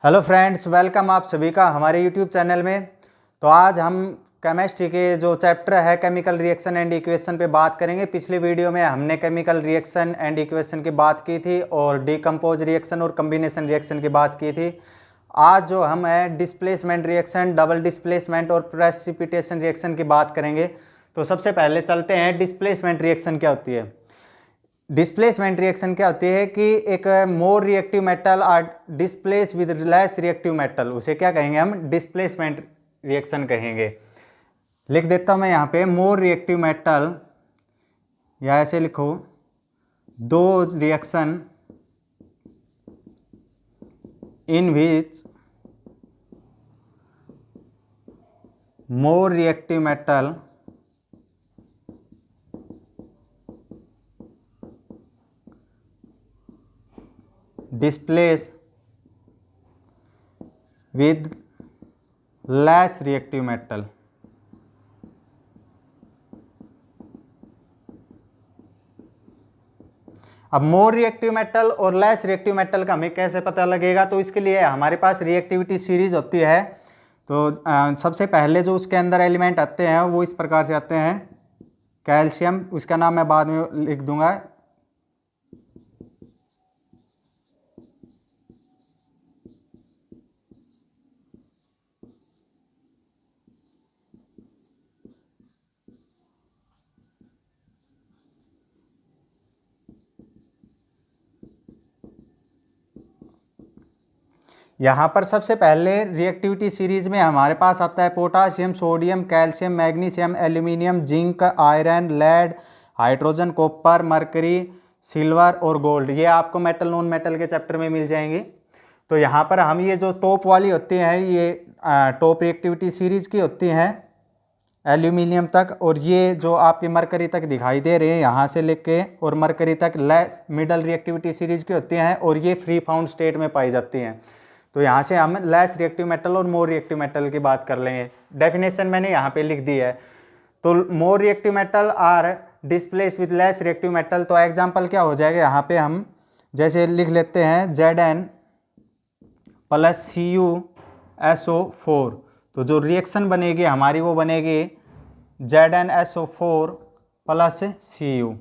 Hello friends, welcome आप सभी का हमारे यूट्यूब चैनल में। तो आज हम केमिस्ट्री के जो चैप्टर है केमिकल रिएक्शन एंड इक्वेशन पे बात करेंगे। पिछले वीडियो में हमने केमिकल रिएक्शन एंड इक्वेशन की बात की थी और डिकम्पोज रिएक्शन और कम्बिनेशन रिएक्शन की बात की थी। आज जो हम है डिस्प्लेसमेंट रिएक्शन, डबल डिस्प्लेसमेंट और प्रेसिपिटेशन रिएक्शन की बात करेंगे। तो सबसे पहले चलते हैं डिस्प्लेसमेंट रिएक्शन क्या होती है। डिस्प्लेसमेंट रिएक्शन क्या होती है कि एक more reactive metal are displace with less reactive metal, उसे क्या कहेंगे हम, डिस्प्लेसमेंट रिएक्शन कहेंगे। लिख देता हूं मैं यहाँ पे मोर रिएक्टिव मेटल, या ऐसे लिखो दो reaction in which more reactive metal displace with less reactive metal। अब मोर रिएक्टिव मेटल और लेस रिएक्टिव मेटल का हमें कैसे पता लगेगा, तो इसके लिए हमारे पास रिएक्टिविटी सीरीज होती है। तो सबसे पहले जो उसके अंदर एलिमेंट आते हैं वो इस प्रकार से आते हैं। कैल्शियम, उसका नाम मैं बाद में लिख दूंगा। यहाँ पर सबसे पहले रिएक्टिविटी सीरीज में हमारे पास आता है potassium, sodium, calcium, magnesium, aluminium, zinc, iron, lead, hydrogen, copper, mercury, silver और गोल्ड। ये आपको मेटल नॉन मेटल के चैप्टर में मिल जाएंगी। तो यहाँ पर हम ये जो टॉप वाली होती हैं ये टॉप रिएक्टिविटी सीरीज की होती हैं एल्यूमिनियम तक, और ये जो आपकी मरकरी तक दिखाई दे रहे हैं यहाँ से लेके और मरकरी तक लेस मिडल रिएक्टिविटी सीरीज की होती हैं और ये फ्री फाउंड स्टेट में पाई जाती हैं। तो यहाँ से हम लेस रिएक्टिव मेटल और मोर रिएक्टिव मेटल की बात कर लेंगे। डेफिनेशन मैंने यहाँ पे लिख दी है। तो more reactive metal are displace with less reactive metal. तो एग्जांपल क्या हो जाएगा, यहाँ पे हम जैसे लिख लेते हैं Zn प्लस CuSO4। तो जो रिएक्शन बनेगी हमारी वो बनेगी ZnSO4 प्लस Cu।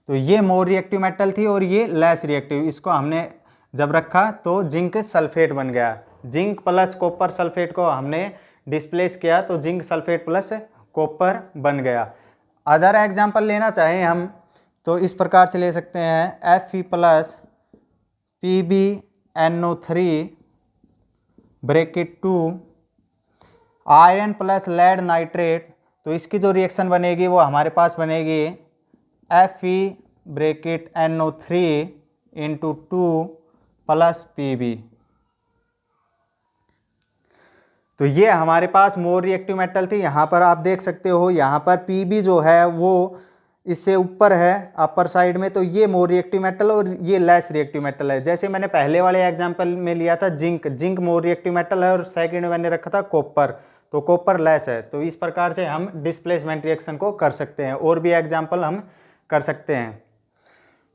तो ये मोर रिएक्टिव मेटल थी और ये लेस रिएक्टिव। इसको हमने जब रखा तो जिंक सल्फेट बन गया। जिंक प्लस कॉपर सल्फेट को हमने डिस्प्लेस किया तो जिंक सल्फेट प्लस कॉपर बन गया। अदर एग्जांपल लेना चाहें हम तो इस प्रकार से ले सकते हैं Fe plus PbNO3 bracket 2 iron plus lead nitrate. तो इसकी जो रिएक्शन बनेगी वो हमारे पास बनेगी Fe bracket NO3 into 2 plus Pb। तो ये हमारे पास मोर रिएक्टिव मेटल थी। यहाँ पर आप देख सकते हो यहाँ पर Pb जो है वो इससे ऊपर है अपर साइड में, तो ये मोर रिएक्टिव मेटल और ये लेस रिएक्टिव मेटल है। जैसे मैंने पहले वाले एग्जांपल में लिया था जिंक मोर रिएक्टिव मेटल है और सेकंड में मैंने रखा था कॉपर, तो कॉपर लेस है। तो इस प्रकार से हम डिस्प्लेसमेंट रिएक्शन को कर सकते हैं। और भी एग्जाम्पल हम कर सकते हैं।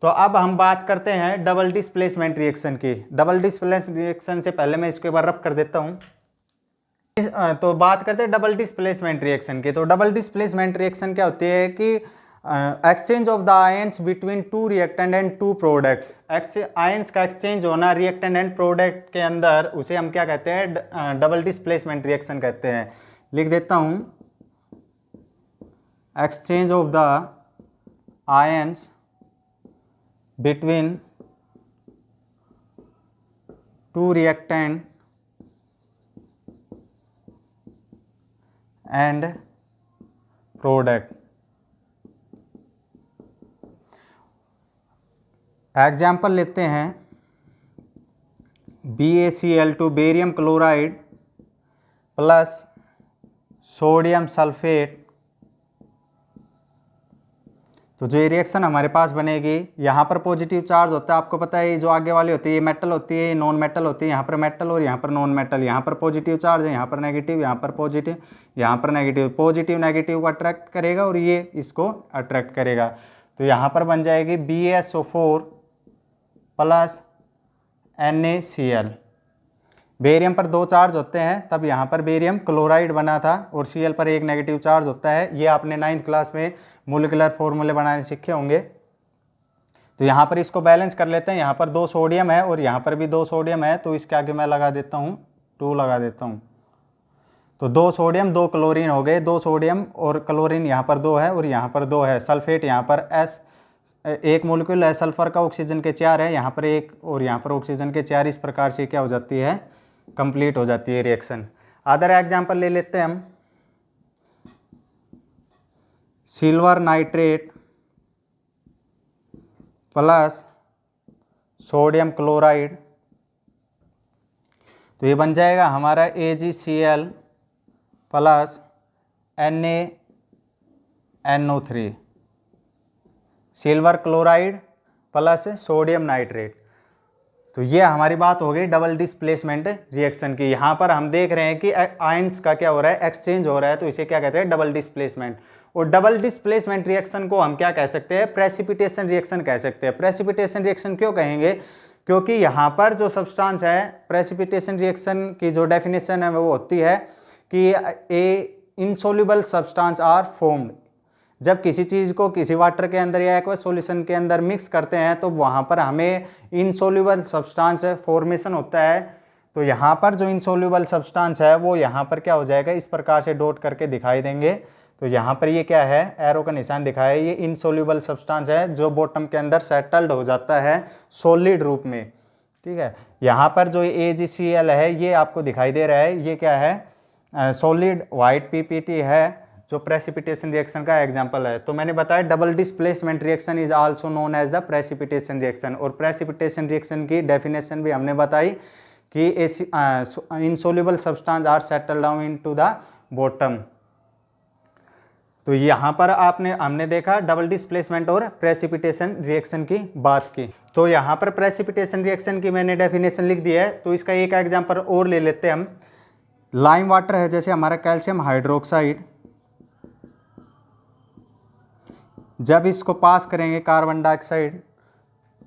तो अब हम बात करते हैं डबल डिस्प्लेसमेंट रिएक्शन की। डबल डिस्प्लेसमेंट रिएक्शन से पहले मैं इसको एक बार रफ कर देता हूँ। तो बात करते हैं डबल डिस्प्लेसमेंट रिएक्शन की। तो डबल डिस्प्लेसमेंट रिएक्शन क्या होती है कि exchange of the ions between two reactant and two products. Ions का एक्सचेंज होना रिएक्टेंट एंड प्रोडक्ट के अंदर, उसे हम क्या कहते हैं, डबल डिस्प्लेसमेंट रिएक्शन कहते हैं। लिख देता हूँ, exchange of the ions between two reactant and product। Example लेते हैं BaCl2 barium chloride plus sodium sulphate. तो जो ये रिएक्शन हमारे पास बनेगी, यहाँ पर पॉजिटिव चार्ज होता है, आपको पता है ये जो आगे वाली होती है ये मेटल होती है, ये नॉन मेटल होती है। यहाँ पर मेटल और यहाँ पर नॉन मेटल, यहाँ पर पॉजिटिव चार्ज है, यहाँ पर नेगेटिव, यहाँ पर पॉजिटिव, यहाँ पर नेगेटिव। पॉजिटिव नेगेटिव को अट्रैक्ट करेगा और ये इसको अट्रैक्ट करेगा। तो यहाँ पर बन जाएगी BaSO4 प्लस NaCl। बेरियम पर 2 चार्ज होते हैं, तब यहाँ पर बेरियम क्लोराइड बना था, और Cl पर एक नेगेटिव चार्ज होता है। ये आपने 9th क्लास में मोलिकुलर फॉर्मूले बनाने सीखे होंगे। तो यहाँ पर इसको बैलेंस कर लेते हैं। यहाँ पर 2 सोडियम है और यहाँ पर भी 2 सोडियम है, तो इसके आगे मैं लगा देता हूँ 2 लगा देता हूँ। तो 2 सोडियम 2 क्लोरीन हो गए, 2 सोडियम और क्लोरीन यहाँ पर 2 है और यहाँ पर 2 है। सल्फेट यहाँ पर S एक मोलिक्यूल है सल्फर का, ऑक्सीजन के 4 है, यहाँ पर 1 और यहाँ पर ऑक्सीजन के 4। इस प्रकार से क्या हो जाती है, कंप्लीट हो जाती है रिएक्शन। अदर एग्जांपल ले लेते हैं हम। Silver nitrate plus sodium chloride, तो ये बन जाएगा हमारा AgCl plus NaNO3, silver chloride plus sodium nitrate. तो ये हमारी बात हो गई डबल डिस्प्लेसमेंट रिएक्शन की। यहाँ पर हम देख रहे हैं कि आयंस का क्या हो रहा है, एक्सचेंज हो रहा है, तो इसे क्या कहते हैं, डबल डिस्प्लेसमेंट। और डबल डिस्प्लेसमेंट रिएक्शन को हम क्या कह सकते हैं, प्रेसिपिटेशन रिएक्शन कह सकते हैं। प्रेसिपिटेशन रिएक्शन क्यों कहेंगे, क्योंकि यहाँ पर जो सब्सटेंस है, प्रेसिपिटेशन रिएक्शन की जो डेफिनेशन है वो होती है कि ए इनसोल्यूबल सब्सटेंस आर फॉर्म्ड। जब किसी चीज़ को किसी वाटर के अंदर या एक्वस सॉल्यूशन के अंदर मिक्स करते हैं तो वहाँ पर हमें इनसोल्यूबल सब्सटेंस फॉर्मेशन होता है। तो यहाँ पर जो इनसोल्यूबल सब्सटेंस है वो यहाँ पर क्या हो जाएगा, इस प्रकार से डॉट करके दिखाई देंगे। तो यहाँ पर ये क्या है, एरो का निशान दिखाया है, ये इनसोल्यूबल सब्सटेंस है जो बॉटम के अंदर सेटल्ड हो जाता है सॉलिड रूप में। ठीक है, यहाँ पर जो AgCl है ये आपको दिखाई दे रहा है, ये क्या है, सॉलिड वाइट PPT है, जो प्रेसिपिटेशन रिएक्शन का एग्जांपल है। तो मैंने बताया double displacement reaction is also known as the precipitation reaction. और प्रेसिपिटेशन रिएक्शन की डेफिनेशन भी हमने बताई कि insoluble substance are settle down into the bottom. तो यहाँ पर हमने देखा डबल डिस्प्लेसमेंट और प्रेसिपिटेशन रिएक्शन की बात की। तो यहाँ पर प्रेसिपिटेशन रिएक्शन की मैंने डेफिनेशन लिख दी है। तो इसका एक एग्जांपल और ले लेते हैं हम। लाइम वाटर है जैसे हमारा कैल्शियम हाइड्रोक्साइड, जब इसको पास करेंगे कार्बन डाइऑक्साइड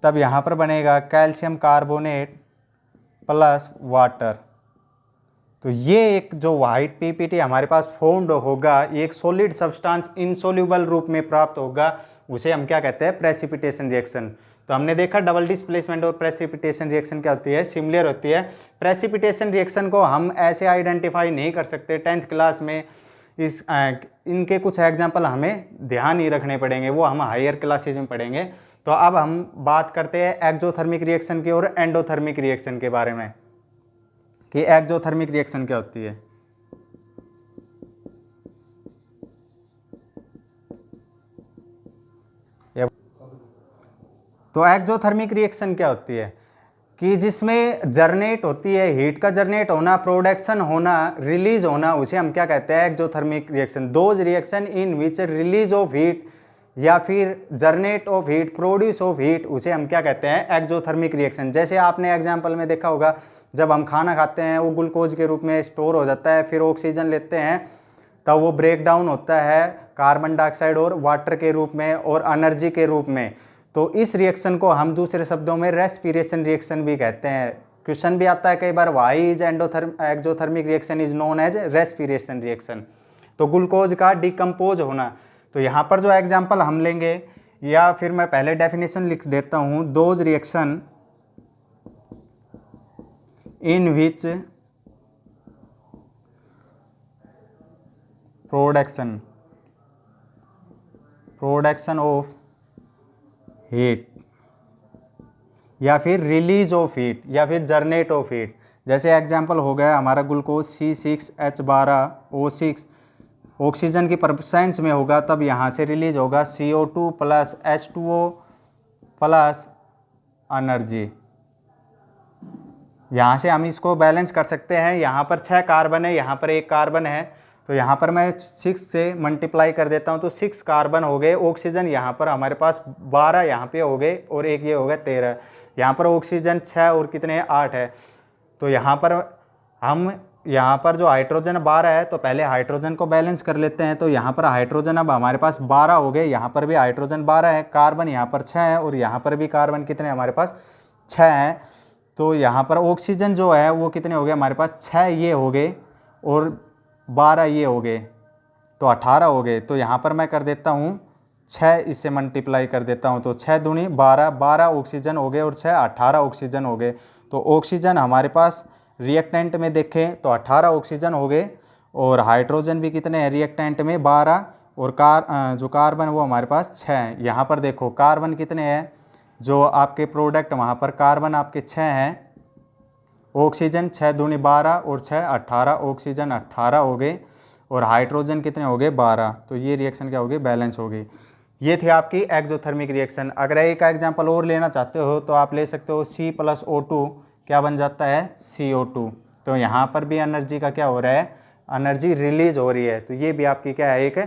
तब यहाँ पर बनेगा कैल्शियम कार्बोनेट प्लस वाटर। तो ये एक जो वाइट PPT हमारे पास फॉर्म्ड होगा, ये एक सॉलिड सब्सटेंस इनसोल्यूबल रूप में प्राप्त होगा, उसे हम क्या कहते हैं, प्रेसिपिटेशन रिएक्शन। तो हमने देखा डबल डिस्प्लेसमेंट और प्रेसिपिटेशन रिएक्शन क्या होती है, सिमिलर होती है। प्रेसिपिटेशन रिएक्शन को हम ऐसे आइडेंटिफाई नहीं कर सकते 10th क्लास में। इनके कुछ एग्जाम्पल हमें ध्यान ही रखने पड़ेंगे, वो हम हायर क्लासेज में पढ़ेंगे। तो अब हम बात करते हैं एक्जोथर्मिक रिएक्शन की और एंडोथर्मिक रिएक्शन के बारे में, कि एक्जोथर्मिक रिएक्शन क्या होती है। तो एक्जोथर्मिक रिएक्शन क्या होती है, कि जिसमें जर्नेट होती है, हीट का जर्नेट होना, प्रोडक्शन होना, रिलीज होना, उसे हम क्या कहते हैं, exothermic reaction. Those reaction in which release of heat या फिर generate of heat, produce of heat, उसे हम क्या कहते हैं, एक्जोथर्मिक रिएक्शन। जैसे आपने एग्जांपल में देखा होगा, जब हम खाना खाते हैं वो ग्लूकोज के रूप में स्टोर हो जाता है, फिर ऑक्सीजन लेते हैं तब वो ब्रेक डाउन होता है कार्बन डाइऑक्साइड और वाटर के रूप में और एनर्जी के रूप में। तो इस रिएक्शन को हम दूसरे शब्दों में रेस्पिरेशन रिएक्शन भी कहते हैं। क्वेश्चन भी आता है कई बार, why is exothermic reaction is known as respiration reaction. तो ग्लूकोज का डिकम्पोज होना। तो यहाँ पर जो एग्जांपल हम लेंगे, या फिर मैं पहले डेफिनेशन लिख देता हूँ, those reaction in which production of heat या फिर रिलीज ऑफ हीट या फिर जर्नेट ऑफ हीट। जैसे एग्जांपल हो गया हमारा ग्लूकोज C6H12O6 ऑक्सीजन की प्रेजेंस में होगा, तब यहाँ से रिलीज होगा CO2 plus H2O plus energy. यहाँ से हम इसको बैलेंस कर सकते हैं। यहाँ पर 6 कार्बन है, यहाँ पर 1 कार्बन है, तो यहाँ पर मैं 6 से मल्टीप्लाई कर देता हूँ, तो 6 कार्बन हो गए। ऑक्सीजन यहाँ पर हमारे पास 12 यहाँ पे हो गए और एक ये हो गया 13। यहाँ पर ऑक्सीजन 6 और कितने 8 है। तो यहाँ पर जो हाइड्रोजन 12 है, तो पहले हाइड्रोजन को बैलेंस कर लेते हैं। तो यहाँ पर हाइड्रोजन अब हमारे पास 12 हो गए, यहाँ पर भी हाइड्रोजन 12 है, कार्बन यहाँ पर 6 है और यहाँ पर भी कार्बन कितने हमारे पास 6 हैं। तो यहाँ पर ऑक्सीजन जो है वो कितने हो गए हमारे पास, 6 ये हो गए और 12 ये हो गए, तो 18 हो गए। तो यहाँ पर मैं कर देता हूँ 6 इससे मल्टीप्लाई कर देता हूँ, तो 6 दूनी 12, 12 ऑक्सीजन हो गए और 6 18 ऑक्सीजन हो गए। तो ऑक्सीजन हमारे पास रिएक्टेंट में देखें तो 18 ऑक्सीजन हो गए और हाइड्रोजन भी कितने हैं रिएक्टेंट में 12, और जो कार्बन वो हमारे पास 6 हैं। यहाँ पर देखो कार्बन कितने हैं, जो आपके प्रोडक्ट वहाँ पर कार्बन आपके 6 हैं, ऑक्सीजन 6 दूनी 12 और 6 18, ऑक्सीजन 18 हो गए और हाइड्रोजन कितने हो गए 12। तो ये रिएक्शन क्या हो गई, बैलेंस हो गई। ये थी आपकी एक्जोथर्मिक रिएक्शन। अगर एक एग्जांपल और लेना चाहते हो तो आप ले सकते हो C+O2 क्या बन जाता है, CO2। तो यहाँ पर भी एनर्जी का क्या हो रहा है, एनर्जी रिलीज हो रही है। तो ये भी आपकी क्या है, एक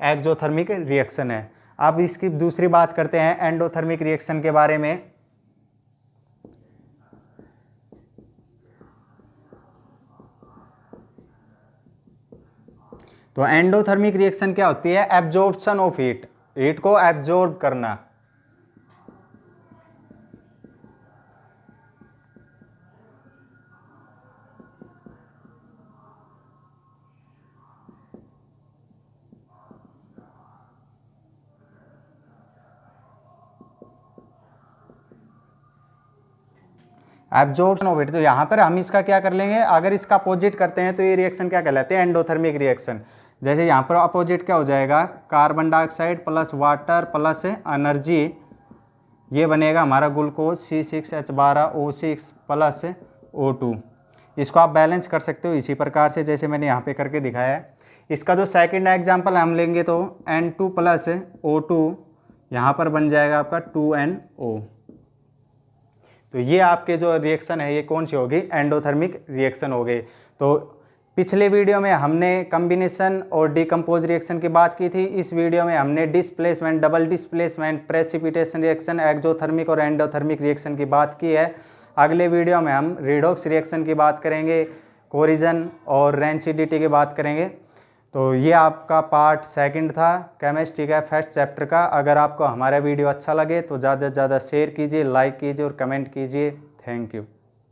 एक्जोथर्मिक रिएक्शन है। अब इसकी दूसरी बात करते हैं एंडोथर्मिक रिएक्शन के बारे में। तो एंडोथर्मिक रिएक्शन क्या होती है, एब्जॉर्प्शन ऑफ हीट, हीट को एब्जॉर्ब करना। एब्जॉर्प्शन ऑफ हीट, तो यहाँ पर हम इसका क्या कर लेंगे, अगर इसका अपोजिट करते हैं तो ये रिएक्शन क्या कहलाते हैं, एंडोथर्मिक रिएक्शन। जैसे यहाँ पर अपोजिट क्या हो जाएगा, carbon dioxide plus water plus energy, ये बनेगा हमारा ग्लूकोज C6H12O6 प्लस O2। इसको आप बैलेंस कर सकते हो इसी प्रकार से जैसे मैंने यहाँ पे करके दिखाया है। इसका जो सेकंड एग्जांपल हम लेंगे तो N2 प्लस O2, यहाँ पर बन जाएगा आपका 2NO। तो ये आपके जो रिएक्शन है ये कौन सी होगी, एंडोथर्मिक रिएक्शन हो गई। तो पिछले वीडियो में हमने कम्बिनेशन और डिकम्पोज रिएक्शन की बात की थी। इस वीडियो में हमने displacement, double displacement, precipitation reaction, exothermic और एंडोथर्मिक रिएक्शन की बात की है। अगले वीडियो में हम रिडॉक्स रिएक्शन की बात करेंगे, कोरिजन और रेंसिडिटी की बात करेंगे। तो ये आपका पार्ट सेकंड था केमिस्ट्री का फर्स्ट चैप्टर का। अगर आपको हमारा वीडियो अच्छा लगे तो ज़्यादा से ज़्यादा शेयर कीजिए, लाइक कीजिए और कमेंट कीजिए। Thank you.